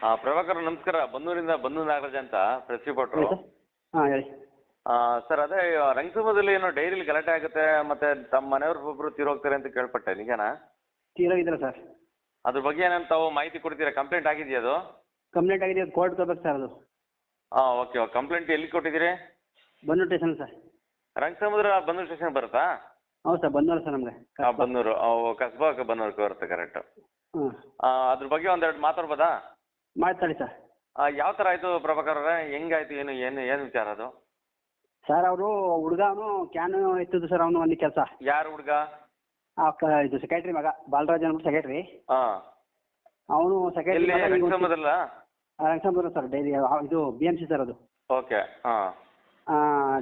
ಪ್ರಭಾಕರ್ ನಮಸ್ಕಾರ. ಬನ್ನೂರಿಂದ ಬನ್ನೂರು ನಾಗರಾಜ್ ಅಂತ press reporter. ಹಾಂ ಹೇಳಿ. ಸರ್ ಅದೇ ರಂಗಸಮುದ್ರದಲ್ಲಿ ಏನೋ ಡೈರಿಲಿ ಗಲಾಟೆ ಆಗುತ್ತೆ ಮತ್ತೆ ತಮ್ಮ ಮನೆಯವ್ರು ಒಬ್ಬರು ತೀರೋಗ್ತಾರೆ ಅಂತ ಕೇಳ್ಪಟ್ಟೆ, ನಿಜನಾ? ತೀರೋಗಿದ್ದೀರಾ ಸರ್? ಅದ್ರ ಬಗ್ಗೆ ಏನಂತ ತಾವು ಮಾಹಿತಿ ಕೊಡ್ತೀರಾ? ಕಂಪ್ಲೇಂಟ್ ಆಗಿದೆಯಾ ಅದು? ಕಂಪ್ಲೇಂಟ್ ಆಗಿದೆ, ಕೋರ್ಟ್ ಹೋಗ್ಬೇಕು ಸರ್ ಅದು. ಓಕೆ. ಕಂಪ್ಲೇಂಟ್ ಎಲ್ಲಿ ಕೊಟ್ಟಿದ್ದೀರಿ? Bannur station sir. Rangasamudra Bannur station ಬರುತ್ತಾ? ಹೌದು ಸರ್, ಬನ್ನೂರು ಸರ್ ನಮಗೆ. ಬನ್ನೂರು ಕಸ್ಬಾಕ್ಕೆ ಬನ್ನೂರ್ಗೆ ಬರುತ್ತೆ, ಕರೆಕ್ಟ್. ಹ್ಞೂ. ಅದ್ರ ಬಗ್ಗೆ ಒಂದೆರಡು ಮಾತಾಡ್ಬೋದಾ? ಮಾತಾಡಿ ಸರ್. ಯಾವ ಥರ ಆಯಿತು ಪ್ರಭಾಕರ್ ಅವರೇ? ಹೆಂಗಾಯ್ತು? ಏನು ಏನು ಏನು ವಿಚಾರ ಅದು? ಸರ್ ಅವರು ಹುಡುಗ ಅವನು ಕ್ಯಾನು ಎತ್ತಿದ್ದು ಸರ್, ಅವನು ಅಲ್ಲಿ ಕೆಲಸ. ಯಾರು ಹುಡುಗ? ಇದು ಸೆಕ್ರೆಟ್ರಿ ಮಗ ಬಾಲರಾಜ್ ಅಂದ್ಬಿಟ್ಟು ಸೆಕ್ರೆಟ್ರಿ. ಹಾಂ. ಅವನು ಸೆಕ್ರೆಟ್ರಿ ರಂಗಸಮುದ್ರಲ್ಲ? ರಂಗಸಮುದ್ರ ಸರ್, ಡೈರಿ ಇದು BMC ಸರ್ ಅದು. ಓಕೆ. ಹಾಂ.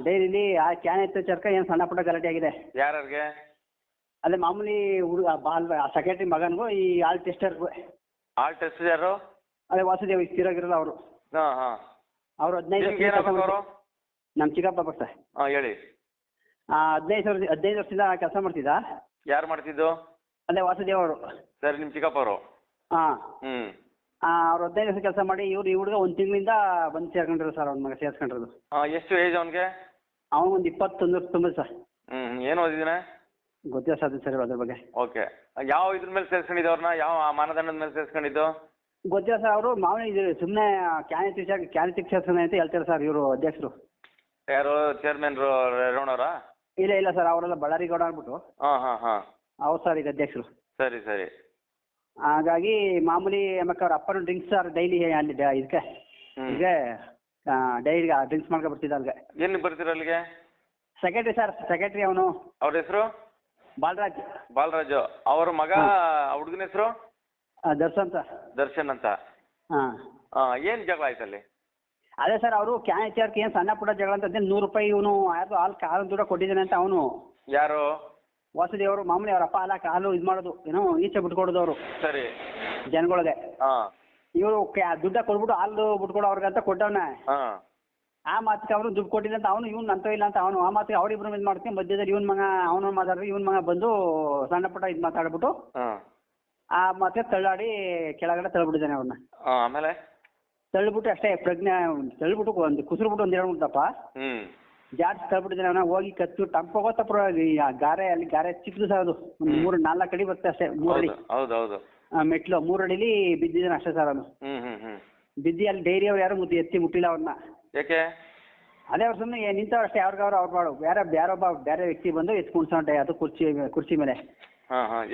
ಡೈರಿಲಿ ಆ ಕ್ಯಾನ್ ಎತ್ತ ಚರ್ಕ ಏನು ಸಣ್ಣ ಪುಟ್ಟ ಗಲಾಟೆ ಆಗಿದೆ. ಯಾರಿಗೆ? ಅದೇ ಮಾಮೂಲಿ ಹುಡುಗ ಸೆಕ್ರೆಟ್ರಿ ಮಗನಿಗೂ ಈ ಆಲ್ ಟೆಸ್ಟರ್ಗೂ. ಆಲ್ ಟೆಸ್ಟ್ ಯಾರು? ಅದೇ ವಾಸುದೇವ್ ತೀರೋಗಿರಲ್ಲ ಅವರು. ಹಾಂ ಹಾಂ. ಅವರು 15 ವರ್ಷ ನಮ್ಮ ಚಿಕ್ಕಪ್ಪ ಸರ್. ಹೇಳಿ. 15 ವರ್ಷದಿಂದ ಕೆಲಸ ಮಾಡ್ತಿದ್ದ. ಯಾರು ಮಾಡ್ತಿದ್ದು? ಅದೇ ವಾಸುದೇವ್ ಅವರು. ಸರಿ, ನಿಮ್ಮ ಚಿಕ್ಕಪ್ಪ ಅವರು. ಹಾಂ. ಅವ್ರು 15 ವರ್ಷ ಕೆಲಸ ಮಾಡಿ ಈ ಹುಡುಗ 1 ತಿಂಗಳಿಂದ ಬಂದು ಸೇರ್ಕೊಂಡಿರೋ ಸರ್, ಅವ್ನ ಮಗ ಸೇರ್ಸ್ಕೊಂಡಿರೋದು. ಎಷ್ಟು ಏಜ್ ಅವನಿಗೆ? ಅವನು ಒಂದು 21 ವರ್ಷ ತುಂಬ ಸರ್. ಏನು ಓದಿದ್ದಾನೆ? ಗೊತ್ತಿಲ್ಲ ಸರ್ ಅದು ಸರಿ ಅದ್ರ ಬಗ್ಗೆ. ಓಕೆ. ಯಾವ ಇದ್ರ ಮೇಲೆ ಸೇರ್ಸ್ಕೊಂಡಿದ್ದು ಅವ್ರನ್ನ? ಯಾವ ಮಾನದಂಡದ ಮೇಲೆ ಸೇರ್ಸ್ಕೊಂಡಿದ್ದು? ಗೊತ್ತಿಲ್ಲ ಸರ್. ಅವರು ಮಾಮೂಲಿ ಇದು ಸುಮ್ಮನೆ ಕ್ಯಾನ್ ಸೇರ್ಸ್ಕೊಂಡೆ ಅಂತ ಹೇಳ್ತಾರೆ ಸರ್ ಇವರು ಅಧ್ಯಕ್ಷರು. ಯಾರು? ಚೇರ್ಮನ್ ರೇವಣ್ಣವರಾ? ಇಲ್ಲ ಸರ್, ಅವರೆಲ್ಲ ಬಳ್ಳಾರಿ ಗೌಡ ಅಂದ್ಬಿಟ್ಟು. ಹಾಂ. ಹೌದು ಸರ್, ಈಗ ಅಧ್ಯಕ್ಷರು. ಸರಿ ಸರಿ. ಹಾಗಾಗಿ ಮಾಮೂಲಿ ಆಮೇಲೆ ಅವ್ರ ಅಪ್ಪನ ಡ್ರಿಂಕ್ಸ್ ಸರ್ ಡೈಲಿ ಅಲ್ಲಿ ಇದಕ್ಕೆ ಈಗ ಡೈರಿಗೆ ಡ್ರಿಂಕ್ಸ್ ಮಾಡ್ಕೊ ಬರ್ತಿದ್ದ ಅಲ್ಲಿಗೆ. ಎಲ್ಲಿ ಬರ್ತೀರ ಅಲ್ಲಿಗೆ? ಸೆಕ್ರೆಟ್ರಿ ಸರ್, ಸೆಕ್ರೆಟ್ರಿ ಅವನು. ಅವ್ರ ಹೆಸರು? ಬಾಲರಾಜು. ಅವ್ರ ಮಗ ಹುಡುಗನ ಹೆಸರು? ದರ್ಶನ್ ಸರ್. ದರ್ಶನ್ ಅಂತ. ಹಾಂ. ಏನು ಜಗಳ ಆಯ್ತಲ್ಲಿ? ಅದೇ ಸರ್, ಅವರು ಕ್ಯಾನ್ ಎಚ್ಚರಿಕೆ ಏನು ಸಣ್ಣ ಪುಟ್ಟ ಜಗಳ ಅಂತ ₹100 ಇವನು ಯಾರು ಹಾಲು ದುಡ್ಡು ಕೊಟ್ಟಿದ್ದಾನೆ ಅಂತ ಅವನು. ಯಾರು? ವಾಸುದೇವರು. ಮಾಮೂಲಿ ಅವ್ರ ಅಪ್ಪ ಹಾಲು ಇದು ಮಾಡೋದು ಏನೋ ಈಚೆ ಬಿಟ್ಕೊಡೋದು ಅವರು. ಸರಿ. ಜನಗಳಿಗೆ. ಹಾಂ. ಇವರು ದುಡ್ಡ ಕೊಡ್ಬಿಟ್ಟು ಹಾಲು ಬಿಟ್ಕೊಡೋ ಅವ್ರಿಗಂತ ಕೊಟ್ಟವನ. ಹಾಂ. ಆ ಮಾತಿಗೆ ಅವನು ದುಡ್ಡು ಕೊಟ್ಟಿಲ್ಲ ಅಂತ ಅವನು, ಇವ್ನು ಅಂತ ಇಲ್ಲ ಅಂತ ಅವನು. ಆ ಮಾತಿಗೆ ಅವರಿಬ್ರು ಇದು ಮಾಡ್ತೀನಿ ಮಧ್ಯದಲ್ಲಿ ಇವನ್ ಮಗ ಅವನು ಮಾತಾಡಿದ್ರೆ ಇವನ್ ಮಗ ಬಂದು ಸಣ್ಣ ಪುಟ್ಟ ಇದು ಮಾತಾಡ್ಬಿಟ್ಟು ಆ ಮಾತಿಗೆ ತಳ್ಳಾಡಿ ಕೆಳಗಡೆ ತಳ್ಳಿಬಿಟ್ಟಿದ್ದಾನೆ ಅವ್ರನ್ನ. ಆಮೇಲೆ ತಳ್ಳಿಬಿಟ್ಟು ಅಷ್ಟೇ ತಳ್ಳಿಬಿಟ್ಟು ಒಂದು ಕುಸಿರ್ಬಿಟ್ಟು ಒಂದು 2 ದಪ್ಪ ಜಾಸ್ತಿ ತಳ್ಳಿಬಿಟ್ಟಿದ್ದಾನೆ ಅವನ. ಹೋಗಿ ಕತ್ತು ಟಂಪೋಗೋತಪ್ಪ ಗಾರೆ ಚಿಕ್ಕದು ಸರ್ ಅದು. ಒಂದು 3-4 ಅಡಿ ಬರುತ್ತೆ ಅಷ್ಟೇ. 3 ಅಡಿ. ಹೌದು. ಮೆಟ್ಲು 3 ಅಡಿಲಿ ಬಿದ್ದಿದ್ದಾನೆ ಅಷ್ಟೇ ಸರ್ ಅವನು. ಬಿದ್ದಿ ಅಲ್ಲಿ ಡೈರಿ ಅವ್ರು ಯಾರು ಎತ್ತಿ ಮುಟ್ಟಿಲ್ಲ ಅವ್ರನ್ನ. ಯಾಕೆ? ಅದೇ ಅವ್ರು ಸುಮ್ಮನೆ ನಿಂತವ್ರು ಅಷ್ಟೇ. ಯಾರಿಗವ್ರು ಅವ್ರು ಮಾಡು ಬೇರೆ ವ್ಯಕ್ತಿ ಬಂದು ಎತ್ತು ಕುಣ್ಸೋಂಟೆ ಅದು ಕುರ್ಚಿ ಮೇಲೆ.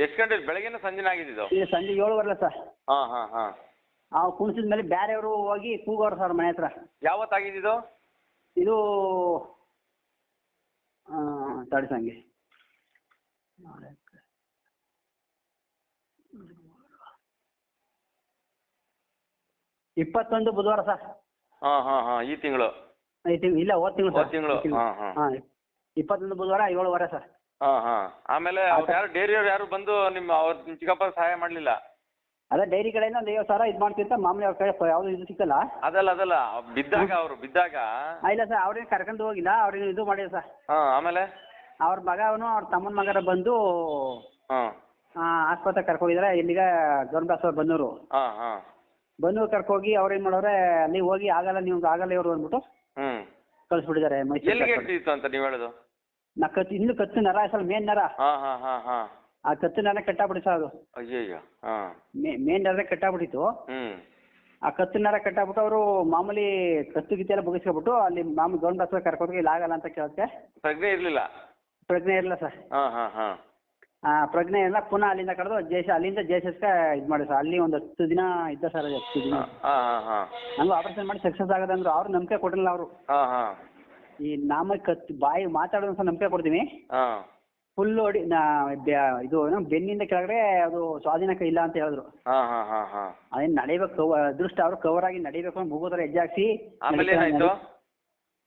ಎಷ್ಟು ಗಂಟೆ? ಬೆಳಗ್ಗೆ ಸಂಜೆ ಆಗಿದ್ದು? ಈಗ ಸಂಜೆ 7 ಸರ್. ಆ ಕುಣಿಸಿದ ಮೇಲೆ ಬೇರೆಯವರು ಹೋಗಿ ಕೂಗೋರು ಸರ್ ಮನೆ ಹತ್ರ. ಯಾವತ್ತಾಗಿದ್ದು ಇದು? ತಡಿ ಸಂಗೆ 21 ಬುಧವಾರ ಸರ್. ಈ ತಿಂಗಳು? ಇಲ್ಲ, ಹೋದ ತಿಂಗಳು. 21 ಬುಧವಾರ 7:15 ಸರ್. ಆಮೇಲೆ ಯಾರು ಡೈರಿಯವ್ರು ಯಾರು ಬಂದು ನಿಮ್ಮ ಚಿಕ್ಕಪ್ಪ ಸಹಾಯ ಮಾಡಲಿಲ್ಲ? ಅದೇ ಡೈರಿ ಕಡೆಯಿಂದ ಒಂದು 50,000 ಇದು ಮಾಡ್ತಿರ್ತ ಮಾಮೂಲಿ ಅವ್ರ ಕಡೆ ಯಾವುದು ಇದು ಸಿಕ್ಕಲ್ಲ. ಅದಲ್ಲ ಬಿದ್ದಾಗ ಇಲ್ಲ ಸರ್, ಅವ್ರೇನು ಕರ್ಕೊಂಡು ಹೋಗಿಲ್ಲ, ಅವ್ರೇನು ಇದು ಮಾಡಿಲ್ಲ ಸರ್. ಆಮೇಲೆ ಅವ್ರ ಮಗ ಅವನು ಅವ್ರ ತಮ್ಮನ ಮಗರ ಬಂದು ಆಸ್ಪತ್ರೆಗೆ ಕರ್ಕೋಗಿದ್ದಾರೆ. ಇಲ್ಲಿಗೆ ಗೌರ್ಮೆಂಟ್ ಅವ್ರು ಬನ್ನೂರು ಕರ್ಕೋಗಿ ಅವ್ರೇನು ಮಾಡೋರೆ, ಅಲ್ಲಿ ಹೋಗಿ ಆಗಲ್ಲ ಇವರು ಅಂದ್ಬಿಟ್ಟು ಕಳಿಸ್ಬಿಟ್ಟಿದ್ದಾರೆ ಮೈಸೂರು ಅಂತ ನೀವು ಹೇಳೋದು. ಇನ್ನು ಕತ್ತು ನರ ಸರ್, ಮೇನ್ ನರ. ಆ ಕತ್ತು ನರ ಕಟ್ಟಾಬಿಡಿ ಸರ್ ಅದು. ಅಯ್ಯಯ್ಯೋ. ಮೇನ್ ನರ ಕಟ್ಟಾಬಿಟ್ಟಿತ್ತು. ಆ ಕತ್ತು ನರ ಕಟ್ಟಾಬಿಟ್ಟು ಅವರು ಮಾಮೂಲಿ ಕತ್ತು ಗಿತ್ತೆಲ್ಲ ಮುಗಿಸ್ಕೊಬಿಟ್ಟು ಅಲ್ಲಿ ಮಾಮೂಲಿ ಗೌರ್ಮೆಂಟ್ ಹಾಸ್ಪಿಟಲ್ ಕರ್ಕೊಂಡು ಇಲ್ಲ ಆಗಲ್ಲ ಅಂತ ಕೇಳಕ್ಕೆ ಪ್ರಜ್ಞೆ ಇರಲಿಲ್ಲ ಸರ್. ಪ್ರಜ್ಞೆ ಇಲ್ಲ. ಪುನಃ ಅಲ್ಲಿಂದ ಕರೆದು ಅಲ್ಲಿಂದ JSSಗೆ ಇದು ಮಾಡಿ ಸರ್. ಅಲ್ಲಿ ಒಂದು 10 ದಿನ ಇದ್ದ ಸರ್. 10 ದಿನ ನಂಗೆ ಆಪರೇಷನ್ ಮಾಡಿ ಸಕ್ಸಸ್ ಆಗೋದಂದ್ರು ಅವ್ರು ನಂಬಿಕೆ ಕೊಟ್ಟಿಲ್ಲ. ಅವರು ಈ ಬಾಯಿ ಮಾತಾಡೋದು ಸಹ ನಂಬಿಕೆ ಕೊಡ್ತೀವಿ. ಫುಲ್ ಹೊಡಿ ಇದು ಬೆನ್ನಿಂದ ಕೆಳಗಡೆ ಅದು ಸ್ವಾಧೀನಕ್ಕೆ ಇಲ್ಲ ಅಂತ ಹೇಳಿದ್ರು. ಅದೇನು ನಡಿಬೇಕು ಅದೃಷ್ಟ. ಅವರು ಕವರ್ ಆಗಿ ನಡಿಬೇಕು ಮುಗೋದ್ರ ಹೆಜ್ಜೆ ಹಾಕ್ಸಿ.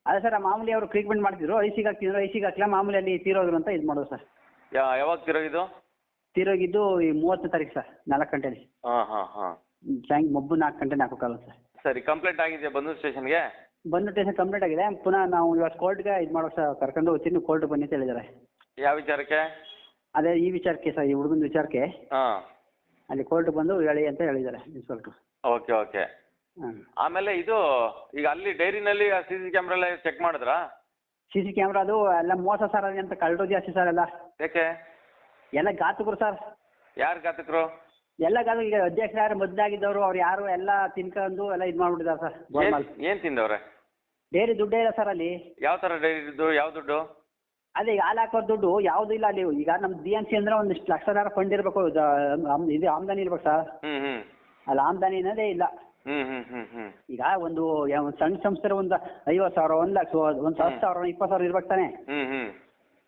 ಅದೇ ಸರ್, ಮಾಮೂಲಿ ಅವರು ಟ್ರೀಟ್ಮೆಂಟ್ ಮಾಡ್ತಿದ್ರು. ಐಸಿಗೆ ಹಾಕ್ಲಿಲ್ಲ, ಮಾಮೂಲಿ ಅಲ್ಲಿ ತೀರೋದ್ರು ಅಂತ ಇದು ಮಾಡೋದು ಸರ್. ಯಾವಾಗ ತೀರೋಗಿದ್ದು ಈ 30ನೇ ತಾರೀಕು ಸರ್, 4 ಗಂಟೆಲಿ. ಮೊಬ್ಬು 4 ಗಂಟೆ 4 ಕಾಲ ಸರ್. ಸರಿ. ಕಂಪ್ಲೇಂಟ್ ಆಗಿದೆ ಬನ್ನೂರು ಸ್ಟೇಷನ್ಗೆ? ಬನ್ನೂರು ಸ್ಟೇಷನ್ ಕಂಪ್ಲೇಂಟ್ ಆಗಿದೆ. ಪುನಃ ನಾವು ಇವತ್ತು ಕೋರ್ಟ್ಗೆ ಇದು ಮಾಡೋ ಸರ್, ಕರ್ಕೊಂಡು ಹೋಗ್ತೀನಿ ಕೋರ್ಟ್ ಬನ್ನಿ ಅಂತ ಹೇಳಿದ್ದಾರೆ. ಯಾವ ವಿಚಾರಕ್ಕೆ? ಅದೇ ಈ ವಿಚಾರಕ್ಕೆ ಸರ್, ಈ ಹುಡುಗನ ವಿಚಾರಕ್ಕೆ ಅಲ್ಲಿ ಕೋರ್ಟ್ ಬಂದು ಹೇಳಿ ಅಂತ ಹೇಳಿದ್ದಾರೆ ಇನ್ಸ್ಪೆಕ್ಟ್ರು. ಓಕೆ. ಆಮೇಲೆ ಇದು ಈಗ ಅಲ್ಲಿ ಡೈರಿನಲ್ಲಿ CC ಕ್ಯಾಮ್ರಾ ಎಲ್ಲ ಚೆಕ್ ಮಾಡಿದ್ರಾ? CC ಕ್ಯಾಮ್ರಾ ಅದು ಎಲ್ಲ ಮೋಸ ಸರ್ ಅಂತ ಕಳ್ಳರು ಜಾಸ್ತಿ ಸರ್ ಎಲ್ಲ. ಯಾಕೆ? ಎಲ್ಲ ಘಾತಕರು ಸರ್. ಯಾರು ಘಾತಕರು? ಎಲ್ಲ ಘಾತಕ. ಈಗ ಅಧ್ಯಕ್ಷರು ಯಾರು ಮೊದಲಾಗಿದ್ದವರು ಅವ್ರು ಯಾರು ಎಲ್ಲ ತಿನ್ಕೊಂಡು ಎಲ್ಲ ಇದು ಮಾಡ್ಬಿಟ್ಟಿದ್ದಾರೆ ಸರ್ ಗೋಲ್ಮಾಲ್. ಏನ್ ತಿಂದವ್ರೆ? ಡೈರಿ ದುಡ್ಡೇ ಇಲ್ಲ ಸರ್ ಅಲ್ಲಿ. ಯಾವ ತರ ಡೈರಿ ಇದ್ದು? ಯಾವ ದುಡ್ಡು? ಅದೇ ಈಗ ಹಾಲು ಹಾಕೋ ದುಡ್ಡು ಯಾವುದೂ ಇಲ್ಲ ಅಲ್ಲಿ. ಈಗ ನಮ್ಮ DMC ಅಂದ್ರೆ ಒಂದಿಷ್ಟು ಲಕ್ಷದಾರ ಫಂಡ್ ಇರಬೇಕು, ಇದು ಆಮದಾನಿ ಇರ್ಬೇಕು ಸರ್. ಅಲ್ಲಿ ಆಮದಾನಿ ಅನ್ನೋದೇ ಇಲ್ಲ. ಈಗ ಒಂದು ಸಣ್ಣ ಸಂಸ್ಥೆ ಒಂದು 50,000, 1,00,000, ಒಂದು 10,000, 20,000 ಇರ್ಬೇಕು ತಾನೆ.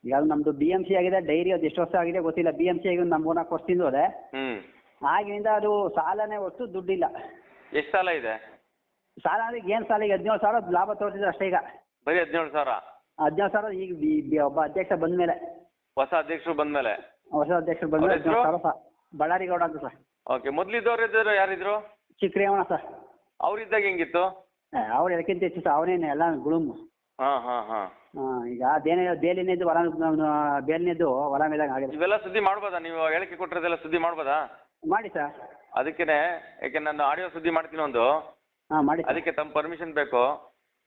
ಈಗ ಅದು ನಮ್ದು BMC ಆಗಿದೆ. ಡೈರಿ ಅದು ಎಷ್ಟು ವರ್ಷ ಆಗಿದೆ ಗೊತ್ತಿಲ್ಲ. BMC ಆಗಿ ಒಂದು 3-4 ವರ್ಷದಿಂದ ಹೋದೆ. ಆಗಿನಿಂದ ಅದು ಸಾಲನೇ ಹೊತ್ತು ದುಡ್ಡಿಲ್ಲ. ಎಷ್ಟು ಸಾಲ ಇದೆ? ಸಾಲ ಅಂದ್ರೆ ಏನು ಸಾಲ? ಈಗ 17,000 ಲಾಭ ತೋರಿಸಿದ್ರೆ ಅಷ್ಟೇ. ಈಗ ಬರೀ 17,000? 17,000 ಈಗ ಒಬ್ಬ ಅಧ್ಯಕ್ಷ ಬಂದ್ಮೇಲೆ, ಹೊಸ ಅಧ್ಯಕ್ಷರು ಬಂದ್ಮೇಲೆ. ಹೊಸ ಅಧ್ಯಕ್ಷರು ಬಂದ್ಮೇಲೆ 17,000 ಬಳ್ಳಾರಿ ಗೌಡ ಅಂತ ಸರ್. ಓಕೆ. ಮೊದ್ಲಿದ್ದವ್ರು ಇದ್ರು ಯಾರಿದ್ರು? ಚಿಕ್ರೇವಣ ಸರ್. ಅವ್ರಿದ್ದಾಗ ಹೆಂಗಿತ್ತು? ಅವ್ರು ಎಲ್ಲಕ್ಕಿಂತ ಹೆಚ್ಚು ಸರ್ ಅವನೇನೆ ಎಲ್ಲ ಗುಳುಮು. ಈಗ ಬೇಲಿನಿದ್ದು ಹೊಲ ಮೇಲೆ ಆಗಿದೆ. ಇವೆಲ್ಲ ಸುದ್ದಿ ಮಾಡ್ಬೋದಾ? ನೀವು ಹೇಳಿಕೆ ಕೊಟ್ಟಿರೋದೆಲ್ಲ ಸುದ್ದಿ ಮಾಡ್ಬೋದಾ? ಮಾಡಿ ಸರ್. ಅದಕ್ಕೇನೆ, ಯಾಕೆ ನಾನು ಆಡಿಯೋ ಸುದ್ದಿ ಮಾಡ್ತೀನಿ ಒಂದು. ಮಾಡಿ. ಅದಕ್ಕೆ ತಮ್ಮ ಪರ್ಮಿಷನ್ ಬೇಕು.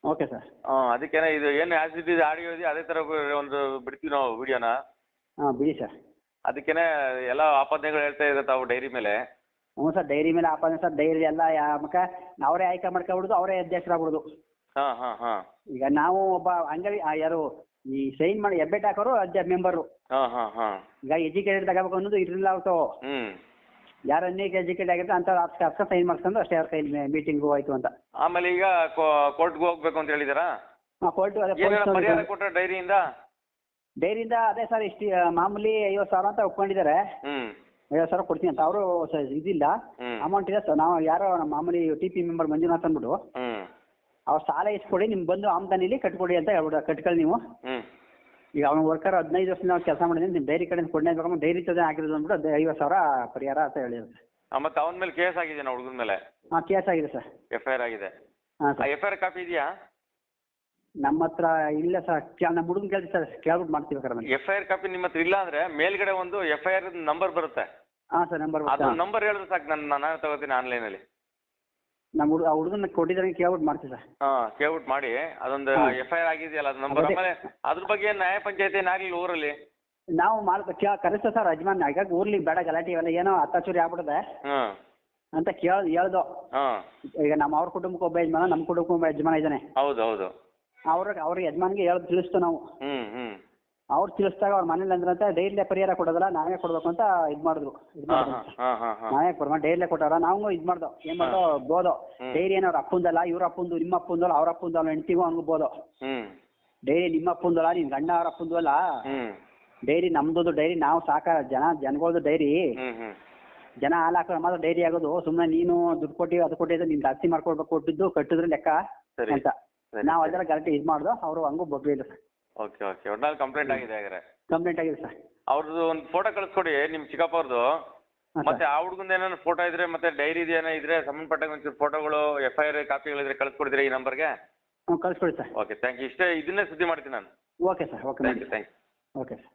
Okay sir. ಅದಕ್ಕೇನೆ ಇದು ಏನು ಆಸ್ ಇಟ್ ಇಸ್ ಆಡಿಯೋ ಇದೆ ಅದೇ ತರ ಒಂದು ಬಿಡ್ತೀವಿ ನಾವು ವಿಡಿಯೋನ. ಬಿಡಿ ಸರ್. ಅದಕ್ಕೇನೆ ಎಲ್ಲ ಆಪಾದನೆಗಳು ಹೇಳ್ತಾ ಇದ್ದಾರೆ ತಾವು ಡೈರಿ ಮೇಲೆ. ಹ್ಞೂ ಸರ್, ಡೈರಿ ಮೇಲೆ ಆಪಾದನೆ ಸರ್. ಡೈರಿ ಎಲ್ಲ ಅವರೇ ಆಯ್ಕೆ ಮಾಡ್ಕೊಬಿಡುದು, ಅವರೇ ಅಧ್ಯಕ್ಷರಾಗ್ಬಿಡುದು. ಈಗ ನಾವು ಒಬ್ಬ ಅಂಗಡಿ ಯಾರು ಈ ಸೈನ್ ಮಾಡಿ ಹೆಬ್ಬೆಟ್ ಹಾಕೋರು ಮೆಂಬರು. ಈಗ ಎಜುಕೇಟೆಡ್ ತಗೋಬೇಕು ಅನ್ನೋದು ಇರಲಿಲ್ಲ ಅವತ್ತು. ಯಾರು ಎಜುಕೇಟೆಡ್ ಆಗಿರ್ತಾರೆ ಅಂತ ಆಫ್ಸ್ಕ ಸೈನ್ ಮಾಡ್ಕೊಂಡು ಅಷ್ಟೇ ಅವ್ರ ಕೈಲಿ ಮೀಟಿಂಗು ಆಯ್ತು ಅಂತ. ಆಮೇಲೆ ಈಗ ಕೋರ್ಟ್ಗೆ ಹೋಗ್ಬೇಕು ಅಂತ ಹೇಳಿದಾರಾ? ಕೋರ್ಟ್ ಕೊಟ್ಟ ಡೈರಿಯಿಂದ ಅದೇ ಸರ್. ಇಷ್ಟು ಮಾಮೂಲಿ 50,000 ಅಂತ ಒಪ್ಕೊಂಡಿದ್ದಾರೆ. 50,000 ಕೊಡ್ತೀನಿ ಅಂತ. ಅವರು ಇದಿಲ್ಲ, ಅಮೌಂಟ್ ಇದೆ ಸರ್. ನಾವು ಯಾರೋ ನಮ್ಮ ಮಾಮೂಲಿ TP ಮೆಂಬರ್ ಮಂಜುನಾಥ್ ಅಂದ್ಬಿಟ್ಟು ಅವ್ರು ಸಾಲ ಇಸ್ಕೊಡಿ, ನಿಮ್ಗೆ ಬಂದು ಆಮದಾನಿಲಿ ಕಟ್ಕೊಡಿ ಅಂತ ಹೇಳ್ಬಿಟ್ಟು ಕಟ್ಕೊಳ್ಳಿ ನೀವು. ಈಗ ಅವ್ನ ವರ್ಕರ್ 15 ವರ್ಷದಿಂದ ನಾವು ಕೆಲಸ ಮಾಡಿದ್ದೀನಿ, ನಿಮ್ಮ ಡೈರಿ ಕಡೆಯಿಂದ ಕೊಡನೇ ಬೇಕು, ಡೈರಿ ತದೇ ಆಗಿರೋದು ಅಂದ್ಬಿಟ್ಟು 50,000 ಪರಿಹಾರ ಅಂತ ಹೇಳಿದ್ರು. ಮತ್ತೆ ಅವನ ಮೇಲೆ ಕೇಸ್ ಆಗಿದೆ ಹುಡುಗನ ಮೇಲೆ? ಕೇಸ್ ಆಗಿದೆ ಸರ್. FIR ಆಗಿದೆ? FIR ಕಾಪಿ ಇದೆಯಾ ನಮ್ಮ ಹತ್ರ? ಇಲ್ಲ ಸರ್, ನಮ್ಮ ಹುಡುಗನ ಕೇಳ್ತೀವಿ ಸರ್, ಕೇಳ್ಬಿಟ್ಟು ಮಾಡ್ತೀವಿ ಸರ್. FIR ಕಾಪಿ ನಿಮ್ಮ ಹತ್ರ ಇಲ್ಲ ಅಂದ್ರೆ ಮೇಲ್ಗಡೆ ಒಂದು FIR ನಂಬರ್ ಬರುತ್ತೆ. Sir number. ಅದು ನಂಬರ್ ಹೇಳಿದ್ರೆ ಸಾಕು, ನಾನು ತಗೋತೀನಿ ಆನ್ಲೈನಲ್ಲಿ. ನಮ್ಮ ಹುಡುಗನ ಕೊಟ್ಟಿದ್ರೆ ಕೇಳ್ಬಿಟ್ಟು ಮಾಡ್ತೀವಿ ಸರ್. ಕೇಳ್ಬಿಟ್ಟು ಮಾಡಿ ಅದೊಂದು FIR ಆಗಿದೆಯಲ್ಲ ಅದು ನಂಬರ್. ಆಮೇಲೆ ಅದ್ರ ಬಗ್ಗೆ ನ್ಯಾಯ ಪಂಚಾಯತಿ ಏನಾಗ್ಲಿಲ್ಲ ಊರಲ್ಲಿ? ನಾವು ಕರೆಸ್ತ ಸರ್ ಯಜಮಾನ್. ಈಗ ಊರ್ಲಿ ಬೇಡ ಗಲಾಟೆ ಇವೆಲ್ಲ, ಏನೋ ಹತ್ತಾಚೂರಿ ಆಗ್ಬಿಡುತ್ತೆ ಅಂತ ಹೇಳ್ದು. ಈಗ ಅವ್ರ ಕುಟುಂಬಕ್ಕೆ ಒಬ್ಬ ಯಜಮಾನ, ನಮ್ಮ ಕುಟುಂಬಕ್ಕೆ ಒಬ್ಬ ಯಜಮಾನ ಇದ್ದಾನೆ. ಹೌದು. ಅವ್ರ ಯಜಮಾನ್ಗೆ ಹೇಳೋದು ತಿಳಿಸ್ತು ನಾವು. ಅವ್ರು ತಿಳಿಸಿದಾಗ ಅವ್ರ ಮನೇಲಿ ಅಂದ್ರಂತೆ ಡೈರಿಲೇ ಪರಿಹಾರ ಕೊಡೋದಲ್ಲ, ನಾವೇ ಕೊಡ್ಬೇಕು ಅಂತ ಇದು ಮಾಡಿದ್ರು. ನಾವೇ ಕೊಡ್ಮ ಡೈರಿಲೇ ಕೊಟ್ಟಾರ. ನಾವು ಇದು ಮಾಡ್ದೋ, ಏನ್ ಮಾಡ್ದೋ ಬೋದೋ ಡೈರಿ ಏನೋ ಅವ್ರ ಅಪ್ಪಂದಲ್ಲ, ಇವ್ರ ಅಪ್ಪಂದು, ನಿಮ್ಮ ಅಪ್ಪಂದಲ್ಲ, ಅವ್ರ ಅಪ್ಪಂದಲ್ಲ, ಹೆಂಡ್ತಿಗೂ ಅವ್ನಿಗೂ ಬೋದೋ. ಡೈರಿ ನಿಮ್ಮ ಅಪ್ಪಂದಲ್ಲ, ನಿನ್ ಗಂಡ ಅವ್ರ ಅಪ್ಪಂದು ಅಲ್ಲ, ಡೈರಿ ನಮ್ದು. ಡೈರಿ ನಾವು ಜನಗಳದು ಡೈರಿ. ಜನ ಹಾಲು ಹಾಕೋ ಮಾತ್ರ ಡೈರಿ ಆಗೋದು. ಸುಮ್ಮನೆ ನೀನು ದುಡ್ಡು ಕೊಟ್ಟಿವಿ ಅದು ಕೊಟ್ಟಿದ್ದು ನೀನ್ ಜಾಸ್ತಿ ಮಾಡ್ಕೊಡ್ಬೇಕು, ಕೊಟ್ಟಿದ್ದು ಕಟ್ಟಿದ್ರೆ ಲೆಕ್ಕ ಅಂತ ನಾವು ಅದೆಲ್ಲ ಗಲಾಟೆ ಇದು ಮಾಡ್ದೋ. ಅವರು ಹಂಗೂ ಬಗ್ಲಿಲ್ಲ ಸರ್. ಓಕೆ. ಒಟ್ನಲ್ಲಿ ಕಂಪ್ಲೇಂಟ್ ಆಗಿದೆ ಹಾಗಾದ್ರೆ? ಕಂಪ್ಲೇಂಟ್ ಆಗಿದೆ ಸರ್. ಅವ್ರದ್ದು ಒಂದು ಫೋಟೋ ಕಳಿಸ್ಕೊಡಿ ನಿಮ್ ಚಿಕ್ಕಪ್ಪ ಅವ್ರದ್ದು. ಮತ್ತೆ ಆ ಹುಡುಗಂದ ಏನಾದ್ರು ಫೋಟೋ ಇದ್ರೆ ಮತ್ತೆ ಡೈರಿ ಏನೋ ಇದ್ರೆ ಸಂಬಂಧಪಟ್ಟ ಒಂಚೂರು ಫೋಟೋಗಳು FIR ಕಾಪಿಗಳಿದ್ರೆ ಕಳಿಸ್ಕೊಡಿದ್ರೆ ಈ ನಂಬರ್ಗೆ? ಕಳಿಸ್ಕೊಡಿ ಸರ್. Okay, thank you. ಇದನ್ನೇ ಸುದ್ದಿ ಮಾಡ್ತೀನಿ ನಾನು. Okay sir. Okay. Thank you. Okay sir.